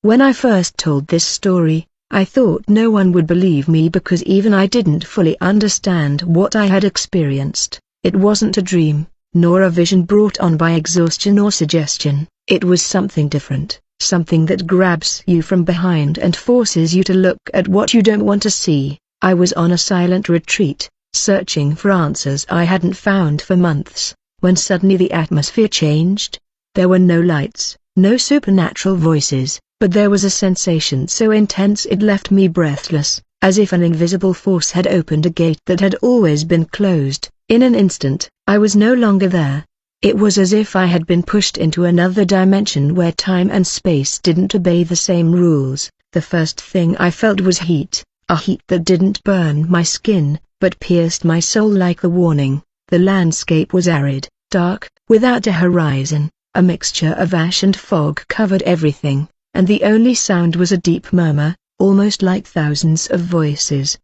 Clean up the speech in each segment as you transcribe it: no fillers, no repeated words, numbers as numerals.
When I first told this story, I thought no one would believe me because even I didn't fully understand what I had experienced. It wasn't a dream, nor a vision brought on by exhaustion or suggestion. It was something different, something that grabs you from behind and forces you to look at what you don't want to see. I was on a silent retreat, searching for answers I hadn't found for months, when suddenly the atmosphere changed. There were no lights, no supernatural voices, but there was a sensation so intense it left me breathless, as if an invisible force had opened a gate that had always been closed. In an instant, I was no longer there. It was as if I had been pushed into another dimension where time and space didn't obey the same rules. The first thing I felt was heat, a heat that didn't burn my skin, but pierced my soul like a warning. The landscape was arid, dark, without a horizon. A mixture of ash and fog covered everything, and the only sound was a deep murmur, almost like thousands of voices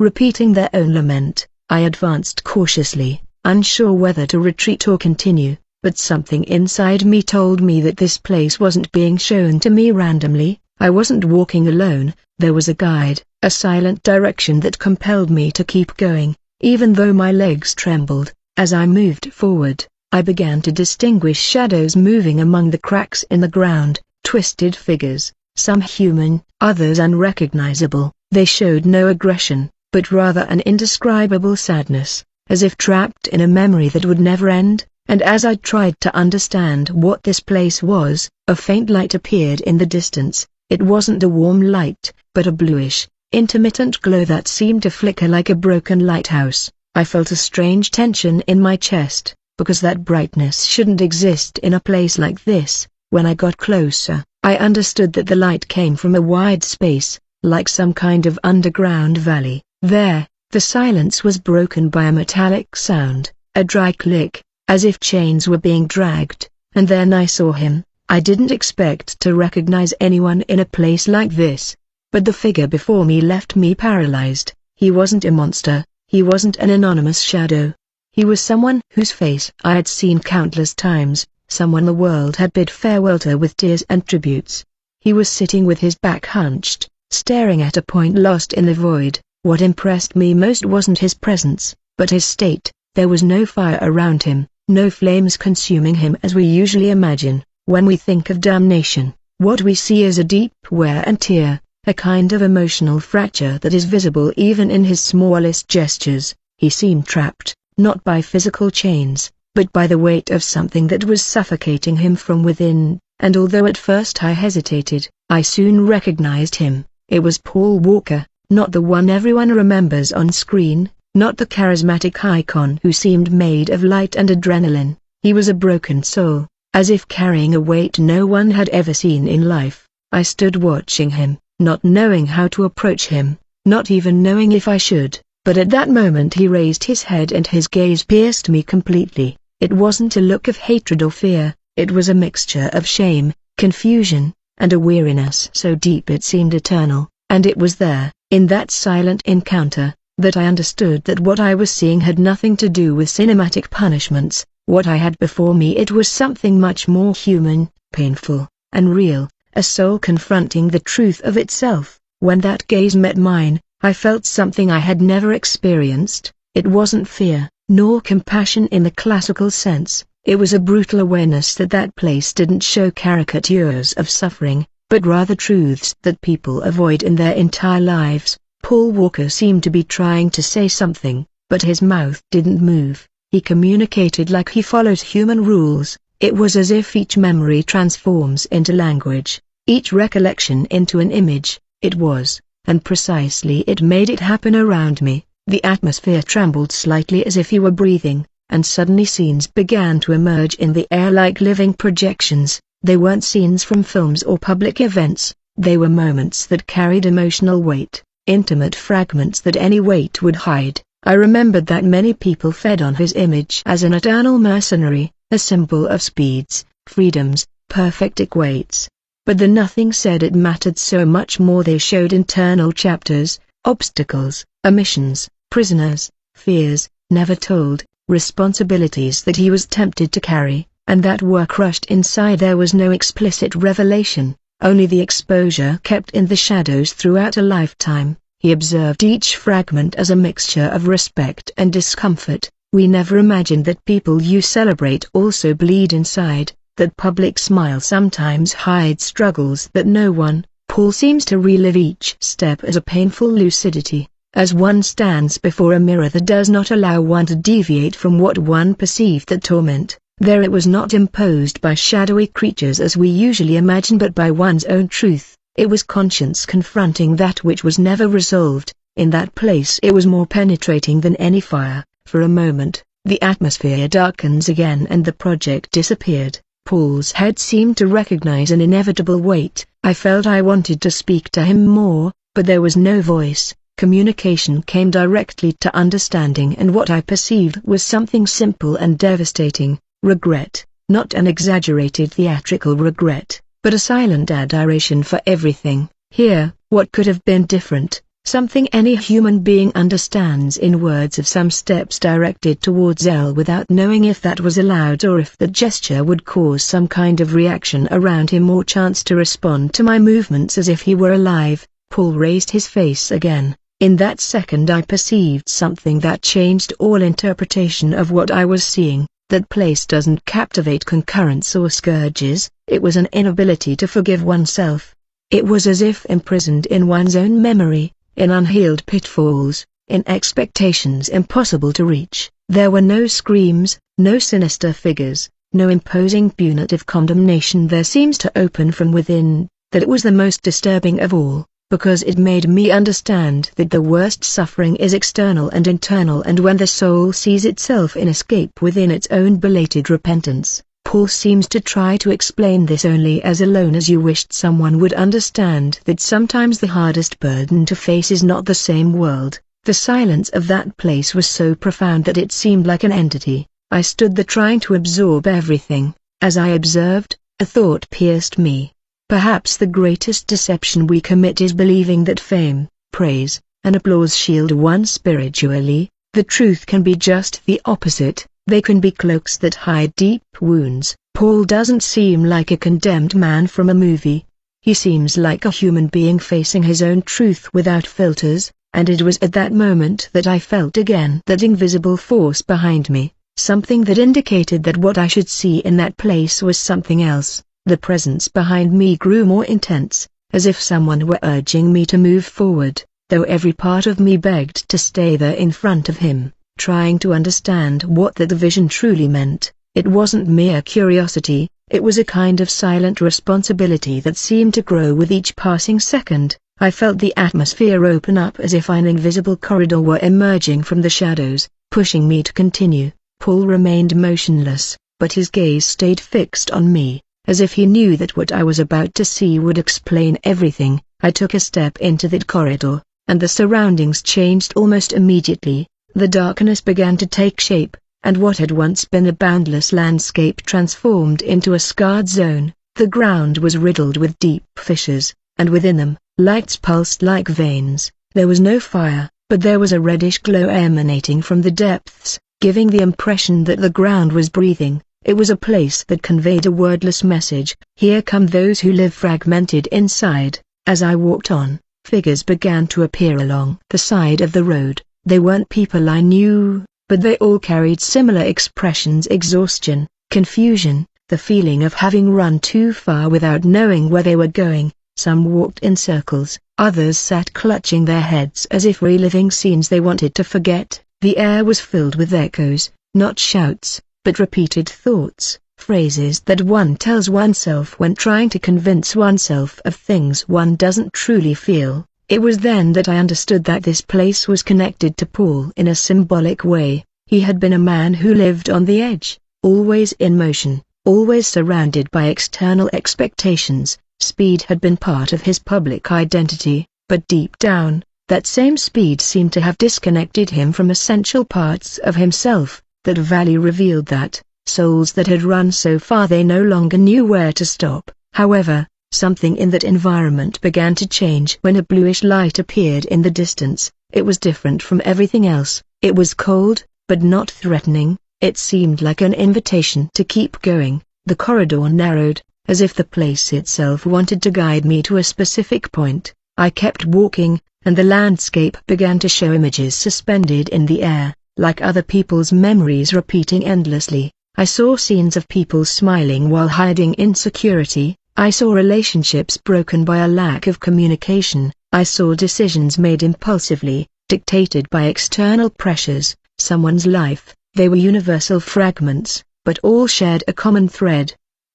repeating their own lament. I advanced cautiously, unsure whether to retreat or continue, but something inside me told me that this place wasn't being shown to me randomly. I wasn't walking alone, there was a guide, a silent direction that compelled me to keep going, even though my legs trembled. As I moved forward, I began to distinguish shadows moving among the cracks in the ground, twisted figures, some human, others unrecognizable. They showed no aggression, but rather an indescribable sadness, as if trapped in a memory that would never end. And as I tried to understand what this place was, a faint light appeared in the distance. It wasn't a warm light, but a bluish, intermittent glow that seemed to flicker like a broken lighthouse. I felt a strange tension in my chest, because that brightness shouldn't exist in a place like this. When I got closer, I understood that the light came from a wide space, like some kind of underground valley. There, the silence was broken by a metallic sound, a dry click, as if chains were being dragged, and then I saw him. I didn't expect to recognize anyone in a place like this, but the figure before me left me paralyzed. He wasn't a monster, he wasn't an anonymous shadow. He was someone whose face I had seen countless times, someone the world had bid farewell to with tears and tributes. He was sitting with his back hunched, staring at a point lost in the void. What impressed me most wasn't his presence, but his state. There was no fire around him, no flames consuming him as we usually imagine. When we think of damnation, what we see is a deep wear and tear, a kind of emotional fracture that is visible even in his smallest gestures. He seemed trapped, not by physical chains, but by the weight of something that was suffocating him from within, and although at first I hesitated, I soon recognized him. It was Paul Walker, not the one everyone remembers on screen, not the charismatic icon who seemed made of light and adrenaline. He was a broken soul, as if carrying a weight no one had ever seen in life. I stood watching him, not knowing how to approach him, not even knowing if I should, but at that moment he raised his head and his gaze pierced me completely. It wasn't a look of hatred or fear, it was a mixture of shame, confusion, and a weariness so deep it seemed eternal. And it was there, in that silent encounter, that I understood that what I was seeing had nothing to do with cinematic punishments. What I had before me, it was something much more human, painful, and real, a soul confronting the truth of itself. When that gaze met mine, I felt something I had never experienced. It wasn't fear, nor compassion in the classical sense. It was a brutal awareness that that place didn't show caricatures of suffering, but rather truths that people avoid in their entire lives. Paul Walker seemed to be trying to say something, but his mouth didn't move. He communicated like he followed human rules. It was as if each memory transforms into language, each recollection into an image. It was, and precisely it made it happen around me. The atmosphere trembled slightly as if he were breathing, and suddenly scenes began to emerge in the air like living projections. They weren't scenes from films or public events, they were moments that carried emotional weight, intimate fragments that any weight would hide. I remembered that many people fed on his image as an eternal mercenary, a symbol of speeds, freedoms, perfect equates. But the nothing said it mattered so much more. They showed internal chapters, obstacles, omissions, prisoners, fears, never told, responsibilities that he was tempted to carry, and that were crushed inside. There was no explicit revelation, only the exposure kept in the shadows throughout a lifetime. He observed each fragment as a mixture of respect and discomfort. We never imagined that people you celebrate also bleed inside, that public smile sometimes hides struggles that no one. Paul seems to relive each step as a painful lucidity, as one stands before a mirror that does not allow one to deviate from what one perceived that torment. There it was not imposed by shadowy creatures as we usually imagine but by one's own truth. It was conscience confronting that which was never resolved. In that place it was more penetrating than any fire. For a moment, the atmosphere darkens again and the project disappeared. Paul's head seemed to recognize an inevitable weight. I felt I wanted to speak to him more, but there was no voice. Communication came directly to understanding, and what I perceived was something simple and devastating. Regret, not an exaggerated theatrical regret, but a silent adoration for everything. Here, what could have been different? Something any human being understands in words of some steps directed towards L without knowing if that was allowed or if the gesture would cause some kind of reaction around him or chance to respond to my movements as if he were alive. Paul raised his face again. In that second I perceived something that changed all interpretation of what I was seeing. That place doesn't captivate concurrence or scourges. It was an inability to forgive oneself. It was as if imprisoned in one's own memory, in unhealed pitfalls, in expectations impossible to reach. There were no screams, no sinister figures, no imposing punitive condemnation. There seems to open from within. That it was the most disturbing of all, because it made me understand that the worst suffering is external and internal, and when the soul sees itself in escape within its own belated repentance. Paul seems to try to explain this only as alone as you wished someone would understand that sometimes the hardest burden to face is not the same world. The silence of that place was so profound that it seemed like an entity. I stood there trying to absorb everything. As I observed, a thought pierced me. Perhaps the greatest deception we commit is believing that fame, praise, and applause shield one spiritually. The truth can be just the opposite. They can be cloaks that hide deep wounds. Paul doesn't seem like a condemned man from a movie. He seems like a human being facing his own truth without filters, and it was at that moment that I felt again that invisible force behind me, something that indicated that what I should see in that place was something else. The presence behind me grew more intense, as if someone were urging me to move forward, though every part of me begged to stay there in front of him, trying to understand what that vision truly meant. It wasn't mere curiosity, it was a kind of silent responsibility that seemed to grow with each passing second. I felt the atmosphere open up as if an invisible corridor were emerging from the shadows, pushing me to continue. Paul remained motionless, but his gaze stayed fixed on me, as if he knew that what I was about to see would explain everything. I took a step into that corridor, and the surroundings changed almost immediately. The darkness began to take shape, and what had once been a boundless landscape transformed into a scarred zone. The ground was riddled with deep fissures, and within them, lights pulsed like veins. There was no fire, but there was a reddish glow emanating from the depths, giving the impression that the ground was breathing. It was a place that conveyed a wordless message. Here come those who live fragmented inside. As I walked on, figures began to appear along the side of the road. They weren't people I knew, but they all carried similar expressions: exhaustion, confusion, the feeling of having run too far without knowing where they were going. Some walked in circles, others sat clutching their heads as if reliving scenes they wanted to forget. The air was filled with echoes, not shouts, but repeated thoughts, phrases that one tells oneself when trying to convince oneself of things one doesn't truly feel. It was then that I understood that this place was connected to Paul in a symbolic way. He had been a man who lived on the edge, always in motion, always surrounded by external expectations. Speed had been part of his public identity, but deep down, that same speed seemed to have disconnected him from essential parts of himself. That valley revealed that, souls that had run so far they no longer knew where to stop. However, something in that environment began to change when a bluish light appeared in the distance. It was different from everything else. It was cold, but not threatening. It seemed like an invitation to keep going. The corridor narrowed, as if the place itself wanted to guide me to a specific point. I kept walking, and the landscape began to show images suspended in the air, like other people's memories repeating endlessly. I saw scenes of people smiling while hiding insecurity. I saw relationships broken by a lack of communication. I saw decisions made impulsively, dictated by external pressures. Someone's life. They were universal fragments, but all shared a common thread.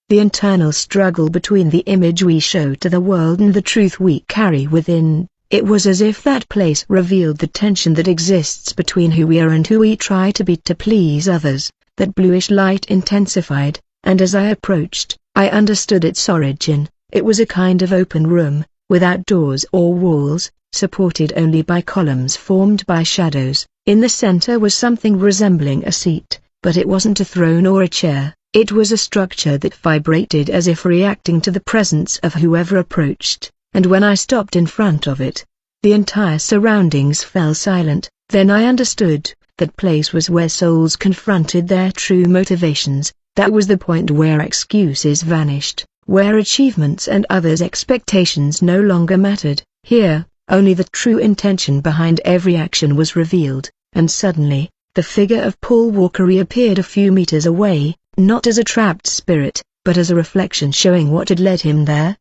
The internal struggle between the image we show to the world and the truth we carry within. It was as if that place revealed the tension that exists between who we are and who we try to be to please others. That bluish light intensified, and as I approached, I understood its origin. It was a kind of open room, without doors or walls, supported only by columns formed by shadows. In the center was something resembling a seat, but it wasn't a throne or a chair. It was a structure that vibrated as if reacting to the presence of whoever approached, and when I stopped in front of it, the entire surroundings fell silent. Then I understood, that place was where souls confronted their true motivations. That was the point where excuses vanished, where achievements and others' expectations no longer mattered. Here, only the true intention behind every action was revealed, and suddenly, the figure of Paul Walker reappeared a few meters away, not as a trapped spirit, but as a reflection showing what had led him there.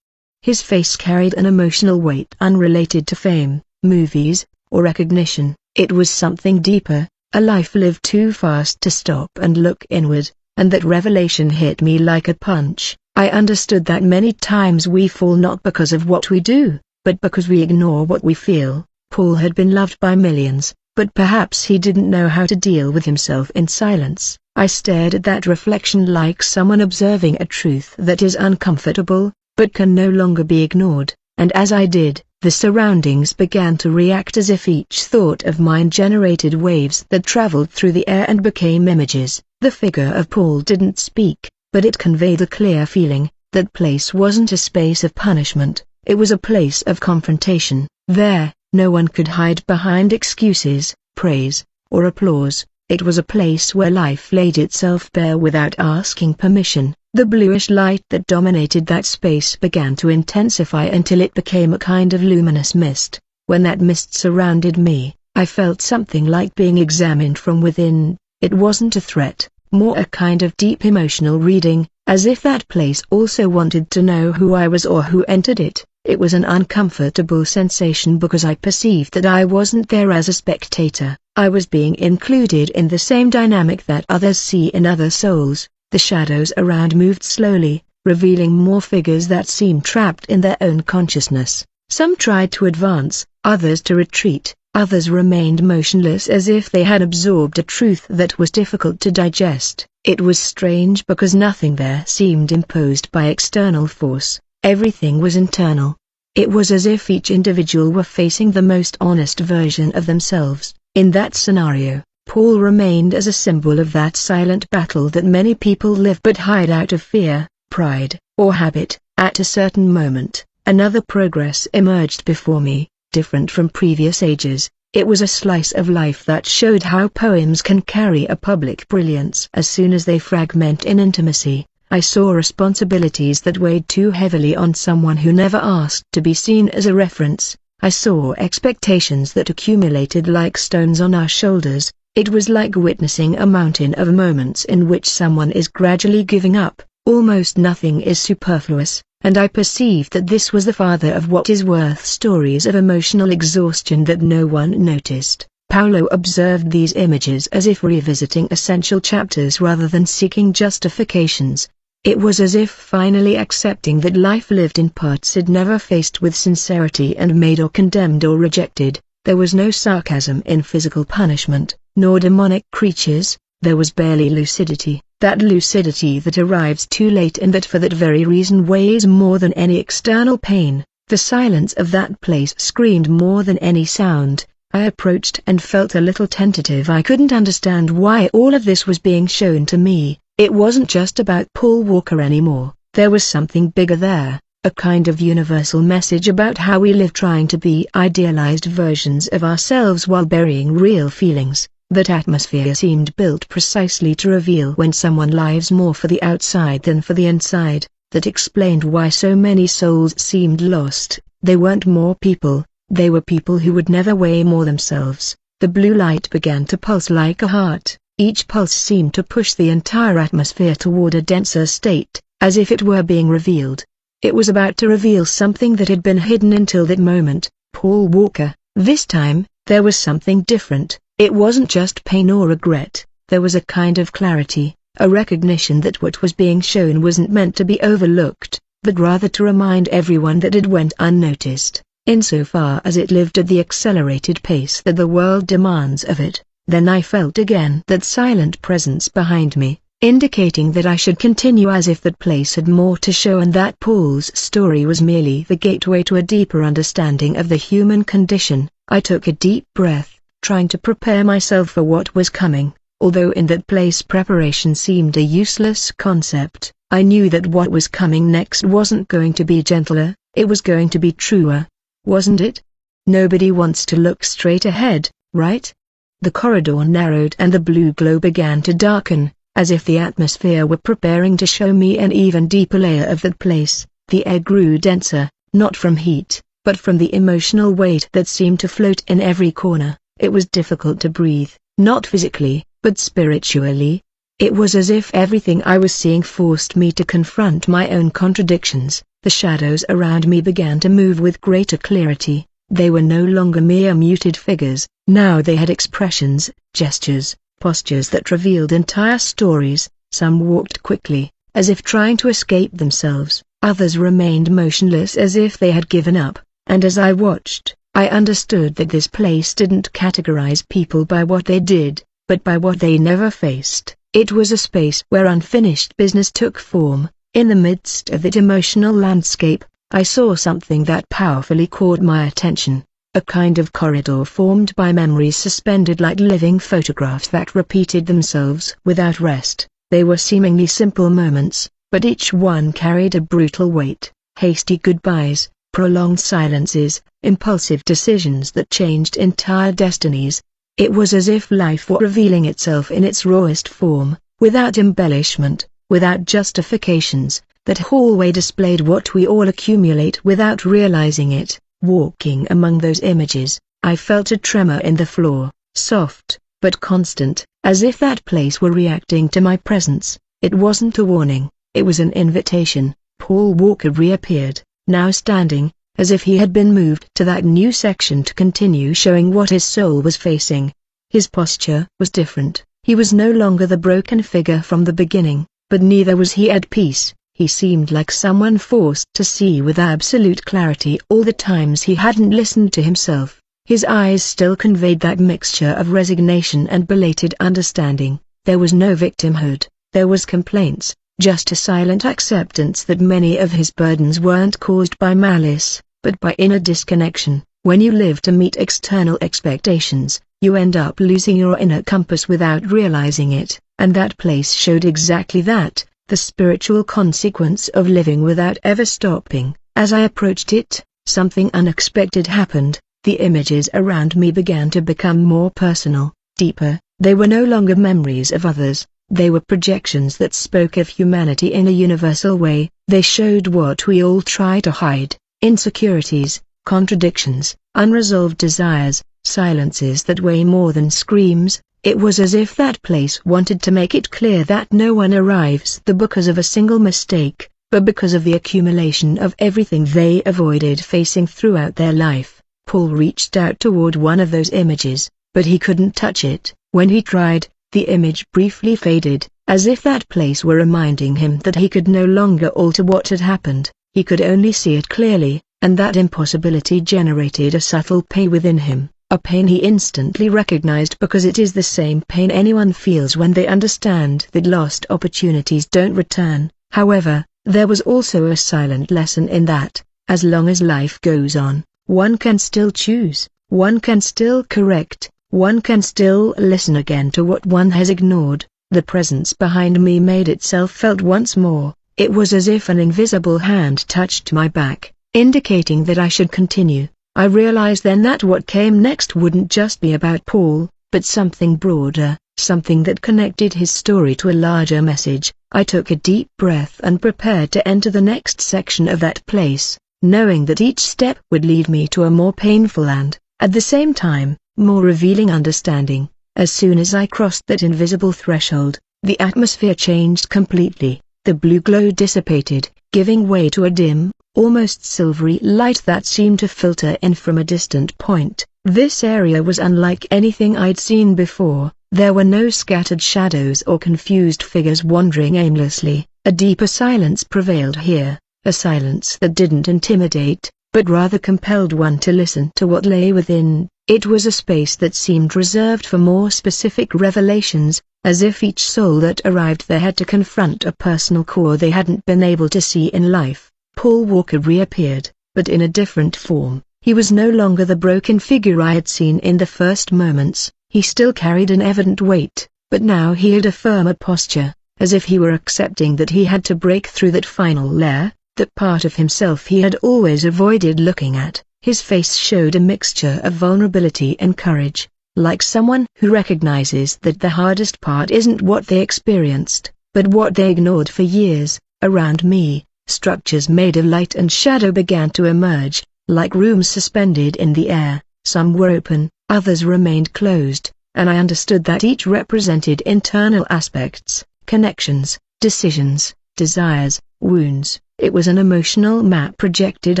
His face carried an emotional weight unrelated to fame, movies, or recognition. It was something deeper, a life lived too fast to stop and look inward, and that revelation hit me like a punch. I understood that many times we fall not because of what we do, but because we ignore what we feel. Paul had been loved by millions, but perhaps he didn't know how to deal with himself in silence. I stared at that reflection like someone observing a truth that is uncomfortable, but can no longer be ignored, and as I did, the surroundings began to react as if each thought of mine generated waves that traveled through the air and became images. The figure of Paul didn't speak, but it conveyed a clear feeling. That place wasn't a space of punishment, it was a place of confrontation. There, no one could hide behind excuses, praise, or applause. It was a place where life laid itself bare without asking permission. The bluish light that dominated that space began to intensify until it became a kind of luminous mist. When that mist surrounded me, I felt something like being examined from within. It wasn't a threat, more a kind of deep emotional reading, as if that place also wanted to know who I was or who entered it. It was an uncomfortable sensation because I perceived that I wasn't there as a spectator. I was being included in the same dynamic that others see in other souls. The shadows around moved slowly, revealing more figures that seemed trapped in their own consciousness. Some tried to advance, others to retreat, others remained motionless as if they had absorbed a truth that was difficult to digest. It was strange because nothing there seemed imposed by external force. Everything was internal. It was as if each individual were facing the most honest version of themselves. In that scenario, Paul remained as a symbol of that silent battle that many people live but hide out of fear, pride, or habit. At a certain moment, another progress emerged before me, different from previous ages. It was a slice of life that showed how poems can carry a public brilliance as soon as they fragment in intimacy. I saw responsibilities that weighed too heavily on someone who never asked to be seen as a reference. I saw expectations that accumulated like stones on our shoulders. It was like witnessing a mountain of moments in which someone is gradually giving up. Almost nothing is superfluous, and I perceived that this was the father of what is worth stories of emotional exhaustion that no one noticed. Paulo observed these images as if revisiting essential chapters rather than seeking justifications. It was as if finally accepting that life lived in parts it never faced with sincerity and made or condemned or rejected. There was no sarcasm in physical punishment, nor demonic creatures. There was barely lucidity, that lucidity that arrives too late and that for that very reason weighs more than any external pain. The silence of that place screamed more than any sound. I approached and felt a little tentative. I couldn't understand why all of this was being shown to me. It wasn't just about Paul Walker anymore. There was something bigger there, a kind of universal message about how we live trying to be idealized versions of ourselves while burying real feelings. That atmosphere seemed built precisely to reveal when someone lives more for the outside than for the inside. That explained why so many souls seemed lost. They weren't more people, they were people who would never weigh more themselves. The blue light began to pulse like a heart. Each pulse seemed to push the entire atmosphere toward a denser state, as if it were being revealed. It was about to reveal something that had been hidden until that moment. Paul Walker. This time, there was something different. It wasn't just pain or regret. There was a kind of clarity, a recognition that what was being shown wasn't meant to be overlooked, but rather to remind everyone that it went unnoticed, insofar as it lived at the accelerated pace that the world demands of it. Then I felt again that silent presence behind me, indicating that I should continue, as if that place had more to show and that Paul's story was merely the gateway to a deeper understanding of the human condition. I took a deep breath, trying to prepare myself for what was coming. Although in that place preparation seemed a useless concept, I knew that what was coming next wasn't going to be gentler, it was going to be truer. Wasn't it? Nobody wants to look straight ahead, right? The corridor narrowed and the blue glow began to darken, as if the atmosphere were preparing to show me an even deeper layer of that place. The air grew denser, not from heat, but from the emotional weight that seemed to float in every corner. It was difficult to breathe, not physically, but spiritually. It was as if everything I was seeing forced me to confront my own contradictions. The shadows around me began to move with greater clarity. They were no longer mere muted figures, now they had expressions, gestures, postures that revealed entire stories. Some walked quickly, as if trying to escape themselves, others remained motionless as if they had given up, and as I watched, I understood that this place didn't categorize people by what they did, but by what they never faced. It was a space where unfinished business took form. In the midst of that emotional landscape, I saw something that powerfully caught my attention, a kind of corridor formed by memories suspended like living photographs that repeated themselves without rest. They were seemingly simple moments, but each one carried a brutal weight: hasty goodbyes, prolonged silences, impulsive decisions that changed entire destinies. It was as if life were revealing itself in its rawest form, without embellishment, without justifications. That hallway displayed what we all accumulate without realizing it. Walking among those images, I felt a tremor in the floor, soft, but constant, as if that place were reacting to my presence. It wasn't a warning, it was an invitation. Paul Walker reappeared, now standing, as if he had been moved to that new section to continue showing what his soul was facing. His posture was different. He was no longer the broken figure from the beginning, but neither was he at peace. He seemed like someone forced to see with absolute clarity all the times he hadn't listened to himself. His eyes still conveyed that mixture of resignation and belated understanding. There was no victimhood, there was complaints, just a silent acceptance that many of his burdens weren't caused by malice, but by inner disconnection. When you live to meet external expectations, you end up losing your inner compass without realizing it, and that place showed exactly that. The spiritual consequence of living without ever stopping. As I approached it, something unexpected happened. The images around me began to become more personal, deeper. They were no longer memories of others, they were projections that spoke of humanity in a universal way. They showed what we all try to hide: insecurities, contradictions, unresolved desires, silences that weigh more than screams. It was as if that place wanted to make it clear that no one arrives there because of a single mistake, but because of the accumulation of everything they avoided facing throughout their life. Paul reached out toward one of those images, but he couldn't touch it. When he tried, the image briefly faded, as if that place were reminding him that he could no longer alter what had happened. He could only see it clearly, and that impossibility generated a subtle pain within him. A pain he instantly recognized because it is the same pain anyone feels when they understand that lost opportunities don't return. However, there was also a silent lesson in that, as long as life goes on, one can still choose, one can still correct, one can still listen again to what one has ignored. The presence behind me made itself felt once more. It was as if an invisible hand touched my back, indicating that I should continue. I realized then that what came next wouldn't just be about Paul, but something broader, something that connected his story to a larger message. I took a deep breath and prepared to enter the next section of that place, knowing that each step would lead me to a more painful and, at the same time, more revealing understanding. As soon as I crossed that invisible threshold, the atmosphere changed completely. The blue glow dissipated, giving way to a dim, almost silvery light that seemed to filter in from a distant point. This area was unlike anything I'd seen before. There were no scattered shadows or confused figures wandering aimlessly. A deeper silence prevailed here, a silence that didn't intimidate, but rather compelled one to listen to what lay within. It was a space that seemed reserved for more specific revelations, as if each soul that arrived there had to confront a personal core they hadn't been able to see in life. Paul Walker reappeared, but in a different form. He was no longer the broken figure I had seen in the first moments. He still carried an evident weight, but now he had a firmer posture, as if he were accepting that he had to break through that final layer, that part of himself he had always avoided looking at. His face showed a mixture of vulnerability and courage, like someone who recognizes that the hardest part isn't what they experienced, but what they ignored for years. Around me, structures made of light and shadow began to emerge, like rooms suspended in the air. Some were open, others remained closed, and I understood that each represented internal aspects, connections, decisions, desires, wounds. It was an emotional map projected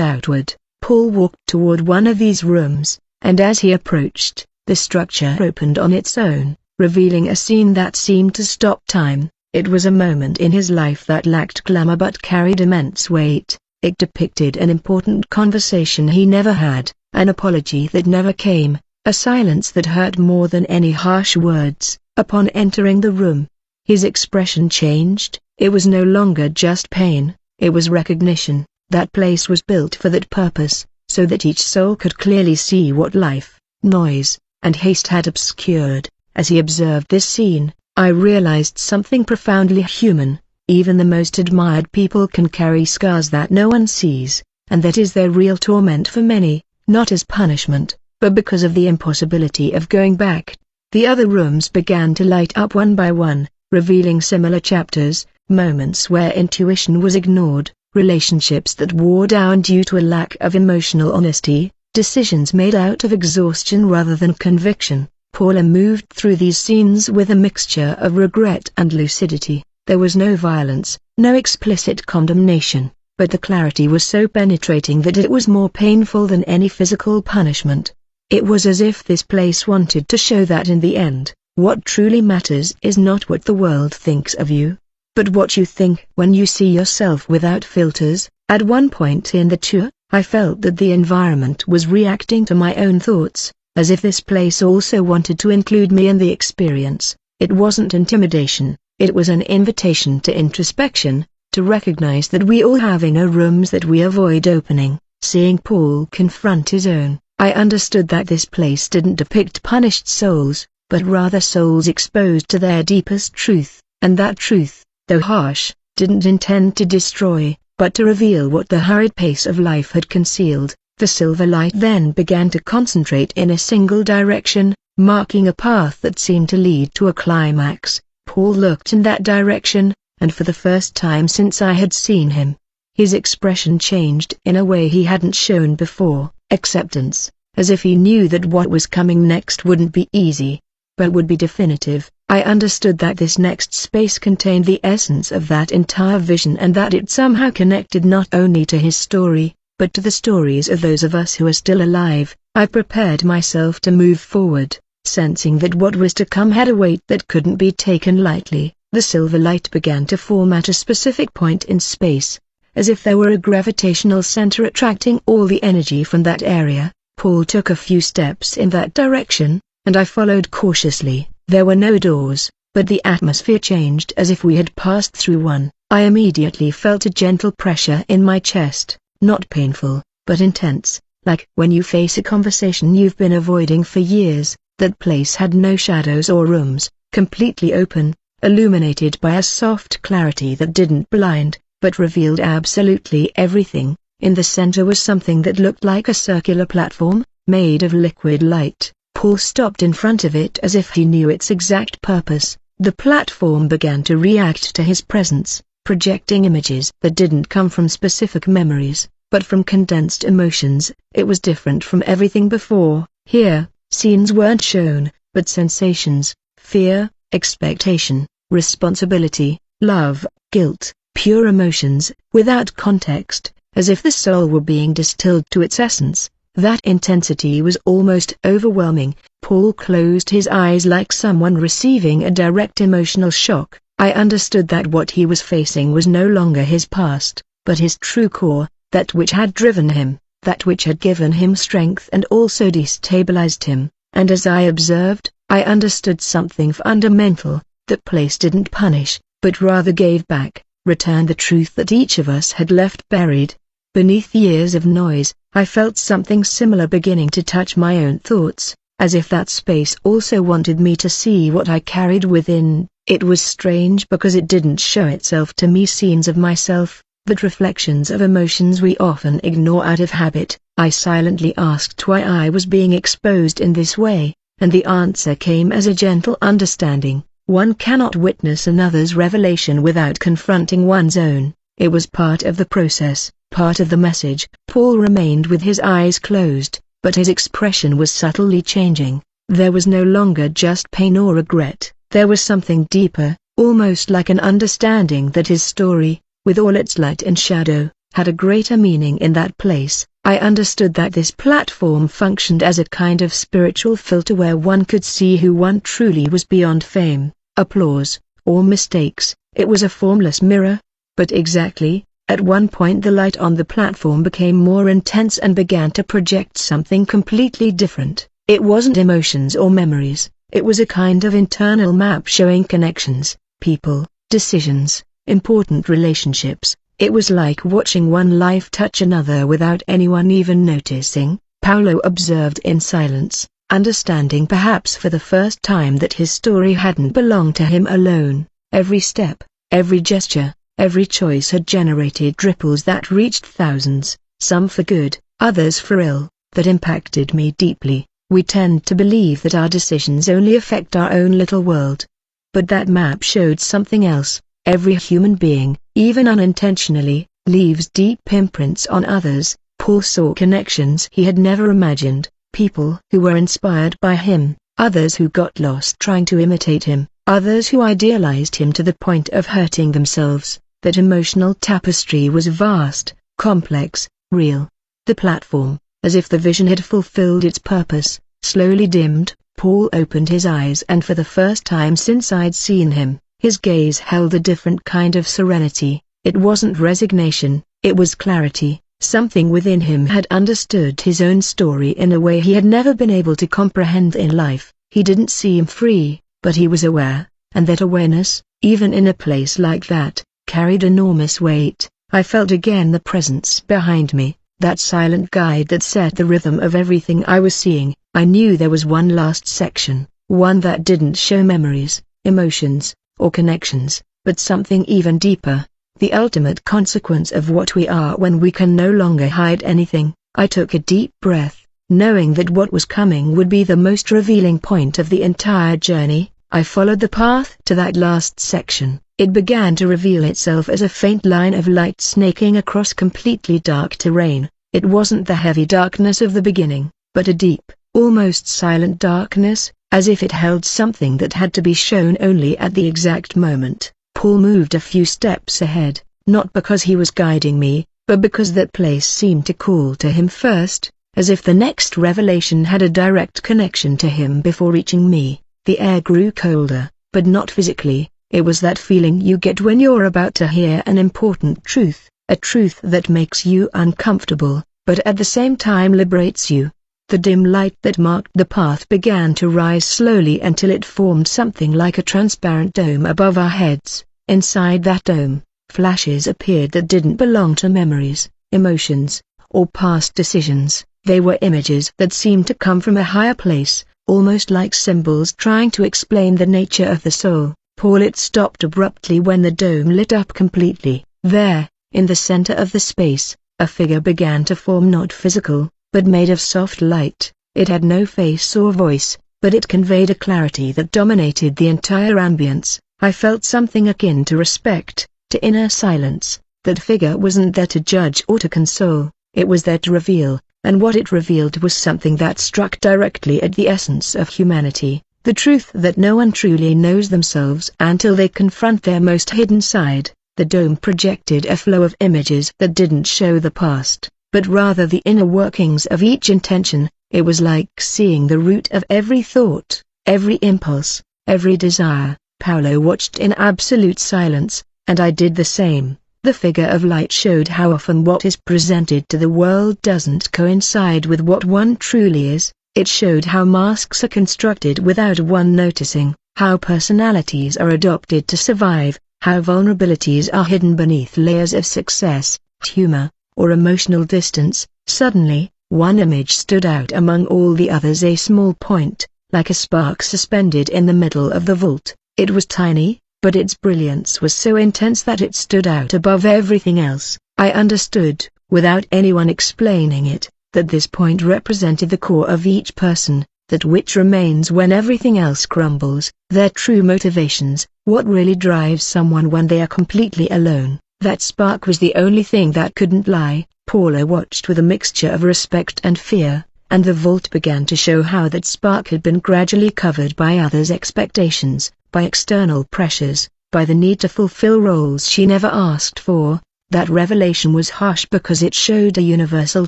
outward. Paul walked toward one of these rooms, and as he approached, the structure opened on its own, revealing a scene that seemed to stop time. It was a moment in his life that lacked glamour but carried immense weight. It depicted an important conversation he never had, an apology that never came, a silence that hurt more than any harsh words. Upon entering the room, his expression changed. It was no longer just pain, it was recognition. That place was built for that purpose, so that each soul could clearly see what life, noise, and haste had obscured. As he observed this scene, I realized something profoundly human. Even the most admired people can carry scars that no one sees, and that is their real torment for many, not as punishment, but because of the impossibility of going back. The other rooms began to light up one by one, revealing similar chapters, moments where intuition was ignored, relationships that wore down due to a lack of emotional honesty, decisions made out of exhaustion rather than conviction. Paula moved through these scenes with a mixture of regret and lucidity. There was no violence, no explicit condemnation, but the clarity was so penetrating that it was more painful than any physical punishment. It was as if this place wanted to show that in the end, what truly matters is not what the world thinks of you, but what you think when you see yourself without filters. At one point in the tour, I felt that the environment was reacting to my own thoughts, as if this place also wanted to include me in the experience. It wasn't intimidation, it was an invitation to introspection, to recognize that we all have inner rooms that we avoid opening. Seeing Paul confront his own, I understood that this place didn't depict punished souls, but rather souls exposed to their deepest truth, and that truth, though harsh, didn't intend to destroy, but to reveal what the hurried pace of life had concealed. The silver light then began to concentrate in a single direction, marking a path that seemed to lead to a climax. Paul looked in that direction, and for the first time since I had seen him, his expression changed in a way he hadn't shown before. Acceptance, as if he knew that what was coming next wouldn't be easy, but would be definitive. I understood that this next space contained the essence of that entire vision and that it somehow connected not only to his story, but to the stories of those of us who are still alive. I prepared myself to move forward, sensing that what was to come had a weight that couldn't be taken lightly. The silver light began to form at a specific point in space, as if there were a gravitational center attracting all the energy from that area. Paul took a few steps in that direction, and I followed cautiously. There were no doors, but the atmosphere changed as if we had passed through one. I immediately felt a gentle pressure in my chest, not painful, but intense, like when you face a conversation you've been avoiding for years. That place had no shadows or rooms, completely open, illuminated by a soft clarity that didn't blind, but revealed absolutely everything. In the center was something that looked like a circular platform, made of liquid light. Paul stopped in front of it as if he knew its exact purpose. The platform began to react to his presence, projecting images that didn't come from specific memories, but from condensed emotions. It was different from everything before. Here, scenes weren't shown, but sensations: fear, expectation, responsibility, love, guilt, pure emotions, without context, as if the soul were being distilled to its essence. That intensity was almost overwhelming. Paul closed his eyes like someone receiving a direct emotional shock. I understood that what he was facing was no longer his past, but his true core, that which had driven him, that which had given him strength and also destabilized him. And as I observed, I understood something fundamental: that place didn't punish, but rather gave back, returned the truth that each of us had left buried. Beneath years of noise, I felt something similar beginning to touch my own thoughts, as if that space also wanted me to see what I carried within. It was strange because it didn't show itself to me scenes of myself, but reflections of emotions we often ignore out of habit. I silently asked why I was being exposed in this way, and the answer came as a gentle understanding. One cannot witness another's revelation without confronting one's own. It was part of the process, part of the message. Paul remained with his eyes closed, but his expression was subtly changing. There was no longer just pain or regret. There was something deeper, almost like an understanding that his story, with all its light and shadow, had a greater meaning in that place. I understood that this platform functioned as a kind of spiritual filter where one could see who one truly was beyond fame, applause, or mistakes. It was a formless mirror. But exactly, at one point the light on the platform became more intense and began to project something completely different. It wasn't emotions or memories, it was a kind of internal map showing connections, people, decisions, important relationships. It was like watching one life touch another without anyone even noticing. Paulo observed in silence, understanding perhaps for the first time that his story hadn't belonged to him alone. Every step, every gesture, every choice had generated ripples that reached thousands, some for good, others for ill, that impacted me deeply. We tend to believe that our decisions only affect our own little world. But that map showed something else. Every human being, even unintentionally, leaves deep imprints on others. Paul saw connections he had never imagined, people who were inspired by him, others who got lost trying to imitate him, others who idealized him to the point of hurting themselves. That emotional tapestry was vast, complex, real. The platform, as if the vision had fulfilled its purpose, slowly dimmed. Paul opened his eyes, and for the first time since I'd seen him, his gaze held a different kind of serenity. It wasn't resignation, it was clarity. Something within him had understood his own story in a way he had never been able to comprehend in life. He didn't seem free, but he was aware, and that awareness, even in a place like that, carried enormous weight. I felt again the presence behind me, that silent guide that set the rhythm of everything I was seeing. I knew there was one last section, one that didn't show memories, emotions, or connections, but something even deeper, the ultimate consequence of what we are when we can no longer hide anything. I took a deep breath, knowing that what was coming would be the most revealing point of the entire journey. I followed the path to that last section. It began to reveal itself as a faint line of light snaking across completely dark terrain. It wasn't the heavy darkness of the beginning, but a deep, almost silent darkness, as if it held something that had to be shown only at the exact moment. Paul moved a few steps ahead, not because he was guiding me, but because that place seemed to call to him first, as if the next revelation had a direct connection to him before reaching me. The air grew colder, but not physically. It was that feeling you get when you're about to hear an important truth, a truth that makes you uncomfortable, but at the same time liberates you. The dim light that marked the path began to rise slowly until it formed something like a transparent dome above our heads. Inside that dome, flashes appeared that didn't belong to memories, emotions, or past decisions. They were images that seemed to come from a higher place, almost like symbols trying to explain the nature of the soul. Paul, it stopped abruptly when the dome lit up completely. There, in the center of the space, a figure began to form, not physical, but made of soft light. It had no face or voice, but it conveyed a clarity that dominated the entire ambience. I felt something akin to respect, to inner silence. That figure wasn't there to judge or to console, it was there to reveal, and what it revealed was something that struck directly at the essence of humanity, the truth that no one truly knows themselves until they confront their most hidden side. The dome projected a flow of images that didn't show the past, but rather the inner workings of each intention. It was like seeing the root of every thought, every impulse, every desire. Paolo watched in absolute silence, and I did the same. The figure of light showed how often what is presented to the world doesn't coincide with what one truly is. It showed how masks are constructed without one noticing, how personalities are adopted to survive, how vulnerabilities are hidden beneath layers of success, humor, or emotional distance. Suddenly, one image stood out among all the others, a small point, like a spark suspended in the middle of the vault. It was tiny, but its brilliance was so intense that it stood out above everything else. I understood, without anyone explaining it, that this point represented the core of each person, that which remains when everything else crumbles, their true motivations, what really drives someone when they are completely alone. That spark was the only thing that couldn't lie. Paolo watched with a mixture of respect and fear, and the vault began to show how that spark had been gradually covered by others' expectations, by external pressures, by the need to fulfill roles she never asked for. That revelation was harsh because it showed a universal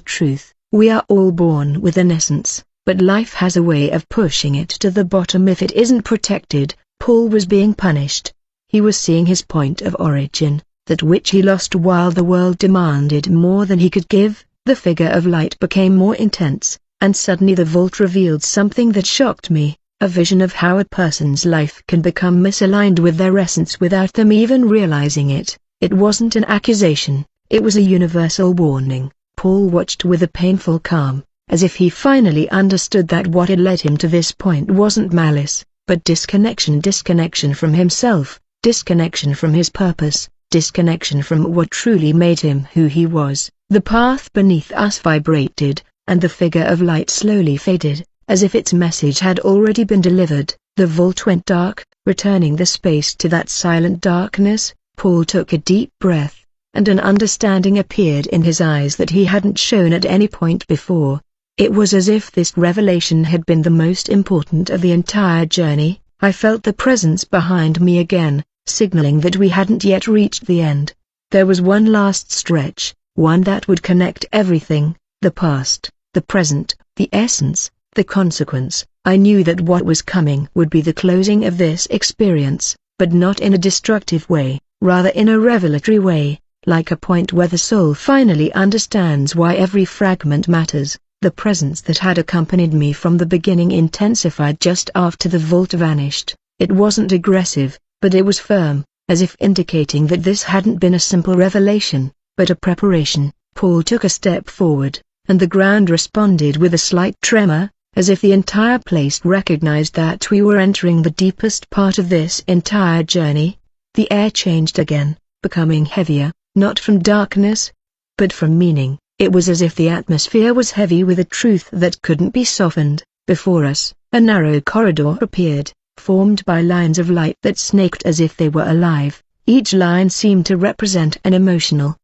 truth. We are all born with an essence, but life has a way of pushing it to the bottom if it isn't protected. Paul was being punished. He was seeing his point of origin, that which he lost while the world demanded more than he could give. The figure of light became more intense, and suddenly the vault revealed something that shocked me, a vision of how a person's life can become misaligned with their essence without them even realizing it. It wasn't an accusation, it was a universal warning. Paul watched with a painful calm, as if he finally understood that what had led him to this point wasn't malice, but disconnection from himself, disconnection from his purpose, disconnection from what truly made him who he was. The path beneath us vibrated, and the figure of light slowly faded, as if its message had already been delivered. The vault went dark, returning the space to that silent darkness. Paul took a deep breath, and an understanding appeared in his eyes that he hadn't shown at any point before. It was as if this revelation had been the most important of the entire journey. I felt the presence behind me again, signaling that we hadn't yet reached the end. There was one last stretch, one that would connect everything, the past, the present, the essence, the consequence. I knew that what was coming would be the closing of this experience, but not in a destructive way, rather in a revelatory way, like a point where the soul finally understands why every fragment matters. The presence that had accompanied me from the beginning intensified just after the vault vanished. It wasn't aggressive, but it was firm, as if indicating that this hadn't been a simple revelation, but a preparation. Paul took a step forward, and the ground responded with a slight tremor, as if the entire place recognized that we were entering the deepest part of this entire journey. The air changed again, becoming heavier, not from darkness, but from meaning. It was as if the atmosphere was heavy with a truth that couldn't be softened. Before us, a narrow corridor appeared, formed by lines of light that snaked as if they were alive. Each line seemed to represent an emotional,